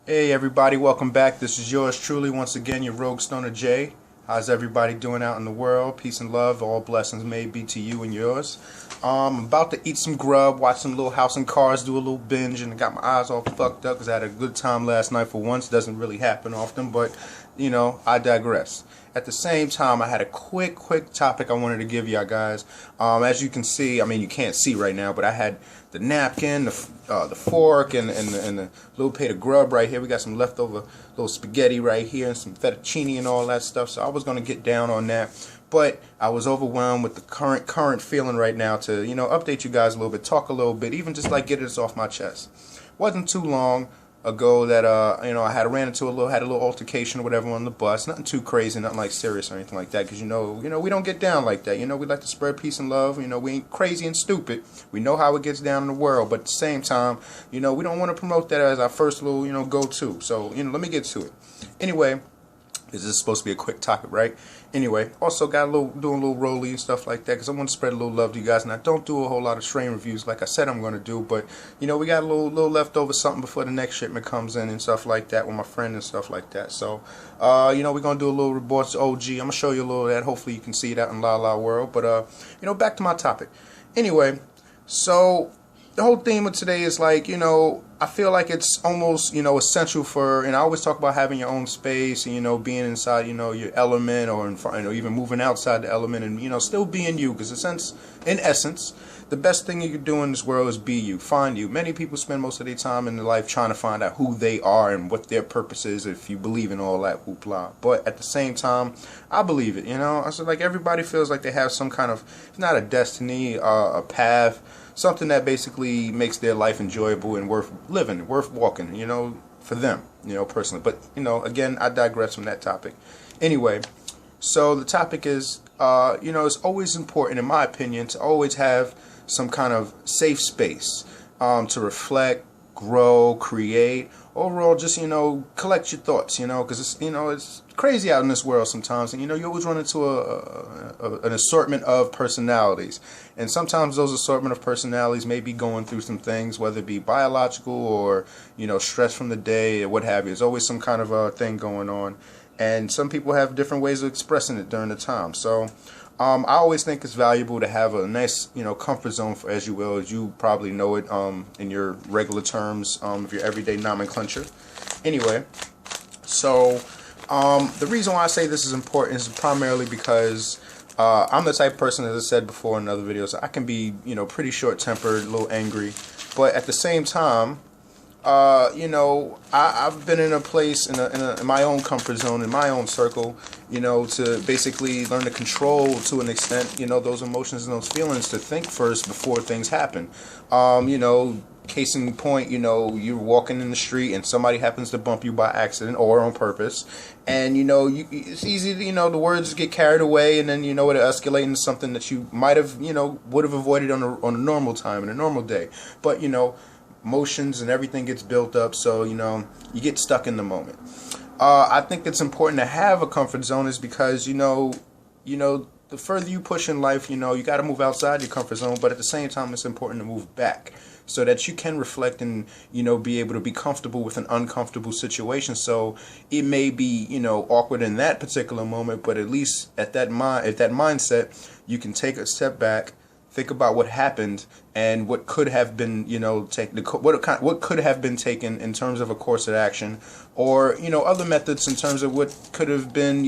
Hey everybody, welcome back. This is yours truly, once again, your Rogue Stoner J. How's everybody doing out in the world? Peace and love, all blessings may be to you and yours. I'm about to eat some grub, watch some Little House and Cars, do a little binge, and I got my eyes all fucked up because I had a good time last night for once. Doesn't really happen often, but, I digress. At the same time, I had a quick topic I wanted to give y'all guys. As you can see, I mean, you can't see right now, but I had the napkin, the fork, and the little plate of grub right here. We got some leftover little spaghetti right here and some fettuccine and all that stuff. So I was going to get down on that, but I was overwhelmed with the current feeling right now to, update you guys a little bit, talk a little bit, even just like get this off my chest. Wasn't too long ago that I had ran into had a little altercation or whatever on the bus. Nothing too crazy, nothing like serious or anything like that, because we don't get down like that. We like to spread peace and love. We ain't crazy and stupid. We know how it gets down in the world, but at the same time, we don't want to promote that as our first little go-to. So let me get to it. Anyway, this is supposed to be a quick topic, right? Anyway, also got doing a little rolly and stuff like that because I want to spread a little love to you guys, and I don't do a whole lot of strain reviews like I said I'm going to do, but we got a little leftover something before the next shipment comes in and stuff like that with my friend and stuff like that. So, we're going to do a little reports OG. I'm going to show you a little of that. Hopefully you can see it out in La La World, but, back to my topic. Anyway, so the whole theme of today is like, I feel like it's almost, essential for, and I always talk about having your own space and, being inside, your element, or even moving outside the element and, still being you, because in essence, the best thing you can do in this world is be you, find you. Many people spend most of their time in their life trying to find out who they are and what their purpose is, if you believe in all that hoopla. But at the same time, I believe it, I said, like, everybody feels like they have some kind of, if not a destiny, a path, something that basically makes their life enjoyable and worth living, worth walking, for them, personally. But, again, I digress from that topic. Anyway, so the topic is, it's always important, in my opinion, to always have some kind of safe space to reflect, grow, create, overall just, collect your thoughts, because it's crazy out in this world sometimes, and you always run into an assortment of personalities, and sometimes those assortment of personalities may be going through some things, whether it be biological or stress from the day or what have you. There's always some kind of a thing going on, and some people have different ways of expressing it during the time. So I always think it's valuable to have a nice, comfort zone, for, as you will, as you probably know it in your regular terms, of your everyday nomenclature. Anyway, so the reason why I say this is important is primarily because I'm the type of person, as I said before in other videos, I can be, pretty short-tempered, a little angry, but at the same time, I've been in a place in my own comfort zone, in my own circle, to basically learn to control, to an extent, those emotions and those feelings, to think first before things happen. Case in point, you're walking in the street and somebody happens to bump you by accident or on purpose, and it's easy to, the words get carried away, and then it escalate into something that you might have, would have avoided on a normal time, in a normal day. But emotions and everything gets built up, so you get stuck in the moment. I think it's important to have a comfort zone, is because the further you push in life, you got to move outside your comfort zone, but at the same time it's important to move back so that you can reflect and be able to be comfortable with an uncomfortable situation. So it may be awkward in that particular moment, but at least at that mindset, you can take a step back, think about what happened and what could have been, what could have been taken in terms of a course of action, or other methods in terms of what could have been,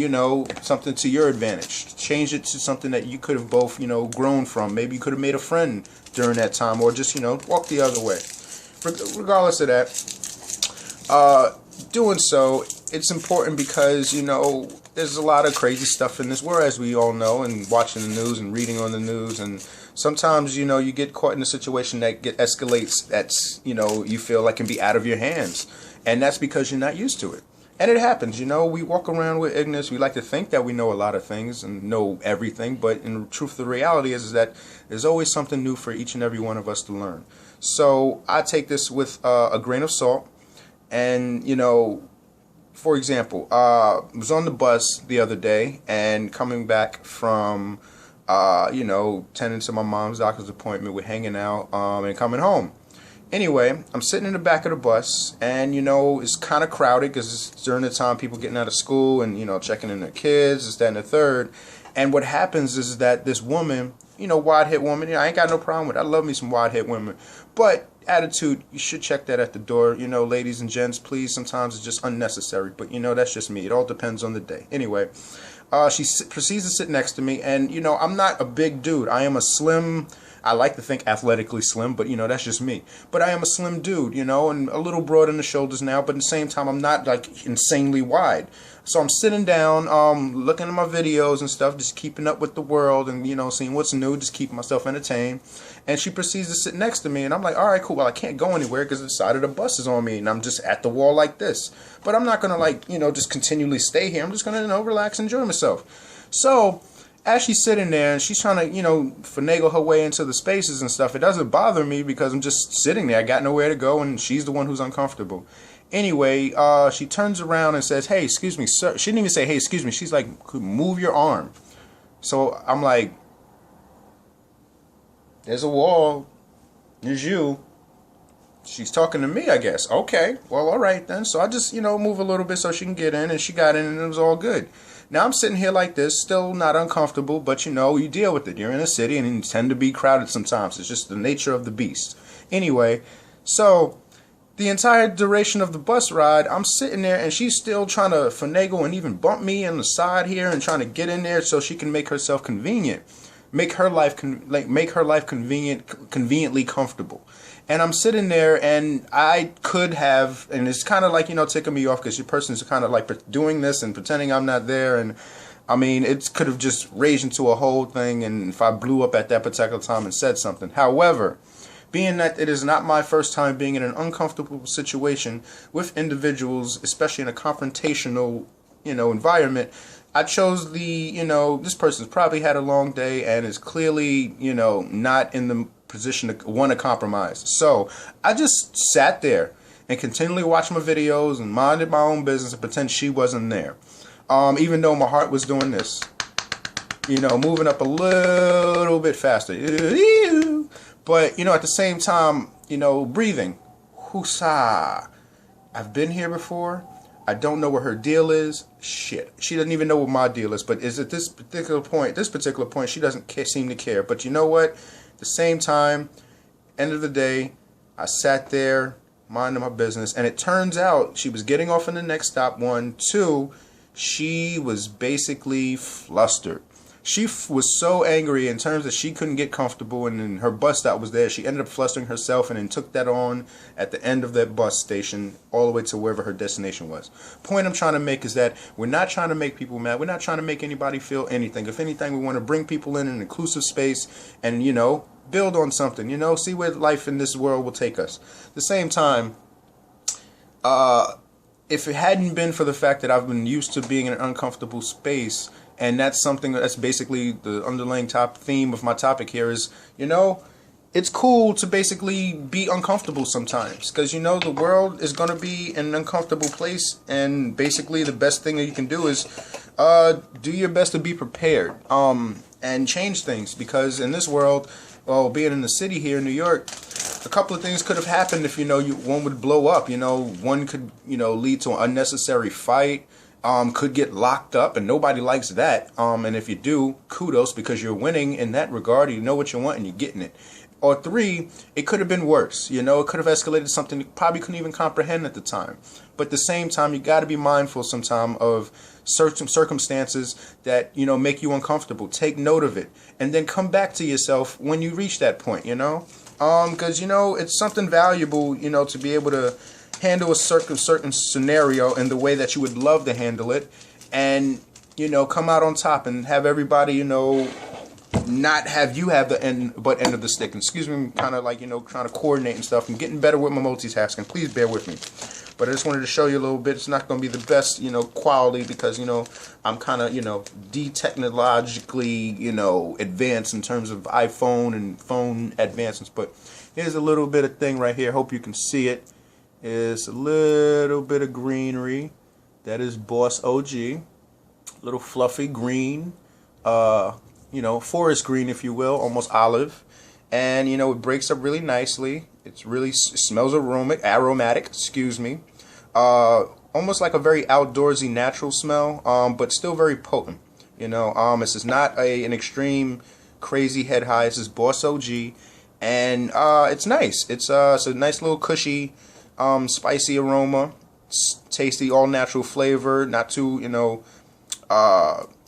something to your advantage. Change it to something that you could have both, grown from. Maybe you could have made a friend during that time, or just walk the other way. Regardless of that, doing so, it's important because there's a lot of crazy stuff in this world, as we all know, and watching the news and reading on the news, and sometimes you get caught in a situation that escalates, that's you feel like can be out of your hands, and that's because you're not used to it. And it happens, we walk around with ignorance. We like to think that we know a lot of things and know everything, but in truth, the reality is that there's always something new for each and every one of us to learn. So I take this with a grain of salt, and for example, I was on the bus the other day and coming back from tending to my mom's doctor's appointment, we're hanging out and coming home. Anyway, I'm sitting in the back of the bus, and you know, it's kind of crowded because it's during the time people getting out of school and, you know, checking in their kids, this, that, and the third. And what happens is that this woman, you know, wide hip woman, you know, I ain't got no problem with it. I love me some wide hip women. But attitude, you should check that at the door. You know, ladies and gents, please, sometimes it's just unnecessary. But, you know, that's just me. It all depends on the day. Anyway, she proceeds to sit next to me, and, you know, I'm not a big dude. I am a slim, I like to think athletically slim, but, you know, that's just me. But I am a slim dude, you know, and a little broad in the shoulders now, but at the same time, I'm not, like, insanely wide. So I'm sitting down, looking at my videos and stuff, just keeping up with the world and, you know, seeing what's new, just keeping myself entertained. And she proceeds to sit next to me, and I'm like, all right, cool. Well, I can't go anywhere because the side of the bus is on me, and I'm just at the wall like this. But I'm not going to, like, you know, just continually stay here. I'm just going to, you know, relax and enjoy myself. So as she's sitting there and she's trying to, you know, finagle her way into the spaces and stuff, it doesn't bother me because I'm just sitting there. I got nowhere to go, and she's the one who's uncomfortable. Anyway, she turns around and says, hey, excuse me, sir. She didn't even say, hey, excuse me. She's like, move your arm. So I'm like, there's a wall. There's you. She's talking to me, I guess. Okay, well, all right then. So I just, you know, move a little bit so she can get in, and she got in, and it was all good. Now I'm sitting here like this, still not uncomfortable, but, you know, you deal with it. You're in a city, and you tend to be crowded sometimes. It's just the nature of the beast. Anyway, so the entire duration of the bus ride, I'm sitting there, and she's still trying to finagle and even bump me on the side here and trying to get in there so she can make herself convenient. Make her life conveniently comfortable. And I'm sitting there, and I could have, and it's kind of like, you know, ticking me off because your person's kind of like doing this and pretending I'm not there, and I mean, it could have just raged into a whole thing, and if I blew up at that particular time and said something. However, being that it is not my first time being in an uncomfortable situation with individuals, especially in a confrontational, you know, environment, I chose the, you know, this person's probably had a long day and is clearly, you know, not in the position to want to compromise. So I just sat there and continually watched my videos and minded my own business and pretend she wasn't there. Even though my heart was doing this, you know, moving up a little bit faster. But, you know, at the same time, you know, breathing. Husa. I've been here before. I don't know what her deal is. Shit. She doesn't even know what my deal is. But is at this particular point, she doesn't seem to care. But you know what? At the same time, end of the day, I sat there, minding my business. And it turns out she was getting off in the next stop. 1, 2, she was basically flustered. She was so angry in terms that she couldn't get comfortable, and then her bus stop was there. She ended up flustering herself and then took that on at the end of that bus station all the way to wherever her destination was. Point I'm trying to make is that we're not trying to make people mad. We're not trying to make anybody feel anything. If anything, we want to bring people in an inclusive space and, you know, build on something, you know, see where life in this world will take us. At the same time, if it hadn't been for the fact that I've been used to being in an uncomfortable space, and that's something that's basically the underlying top theme of my topic here is, you know, it's cool to basically be uncomfortable sometimes because, you know, the world is going to be an uncomfortable place, and basically the best thing that you can do is do your best to be prepared and change things, because in this world, well, being in the city here in New York, a couple of things could have happened if, you know, one would blow up. You know, one could, you know, lead to an unnecessary fight. Could get locked up, and nobody likes that. And if you do, kudos, because you're winning in that regard. You know what you want, and you're getting it. Or 3, it could have been worse. You know, it could have escalated to something you probably couldn't even comprehend at the time. But at the same time, you got to be mindful sometime of certain circumstances that, you know, make you uncomfortable. Take note of it, and then come back to yourself when you reach that point, you know. Because, you know, it's something valuable, you know, to be able to handle a certain scenario in the way that you would love to handle it, and, you know, come out on top and have everybody, you know, not have you have the end of the stick. And excuse me, I'm kind of like, you know, trying to coordinate and stuff. I'm getting better with my multitasking. Please bear with me. But I just wanted to show you a little bit. It's not going to be the best, you know, quality because, you know, I'm kind of, you know, technologically, you know, advanced in terms of iPhone and phone advancements. But here's a little bit of thing right here. Hope you can see it. Is a little bit of greenery. That is Boss OG. Little fluffy green. You know, forest green, if you will, almost olive. And, you know, it breaks up really nicely. It's really smells aromatic. Excuse me. Almost like a very outdoorsy, natural smell, but still very potent. This is not an extreme, crazy head high. This is Boss OG, and it's nice. It's a nice little cushy, spicy aroma. It's tasty, all natural flavor. Not too,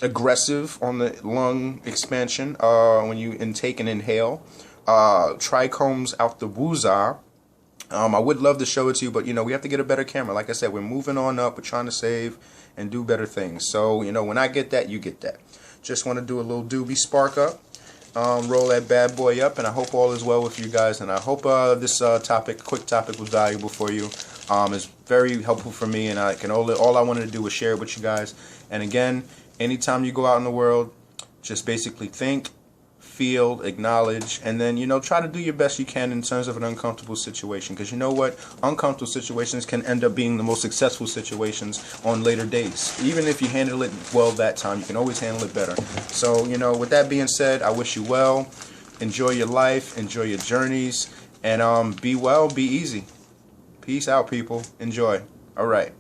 aggressive on the lung expansion when you intake and inhale. Trichomes out the woozah. I would love to show it to you, but we have to get a better camera. Like I said, we're moving on up. We're trying to save and do better things. So when I get that, you get that. Just want to do a little doobie spark up, roll that bad boy up, and I hope all is well with you guys. And I hope this quick topic was valuable for you. It's very helpful for me, and all I wanted to do was share it with you guys. And again, anytime you go out in the world, just basically think, feel, acknowledge, and then try to do your best you can in terms of an uncomfortable situation, because you know what, uncomfortable situations can end up being the most successful situations on later days. Even if you handle it well that time, you can always handle it better. So with that being said, I wish you well, enjoy your life, enjoy your journeys, and be well, be easy. Peace out, people. Enjoy. All right.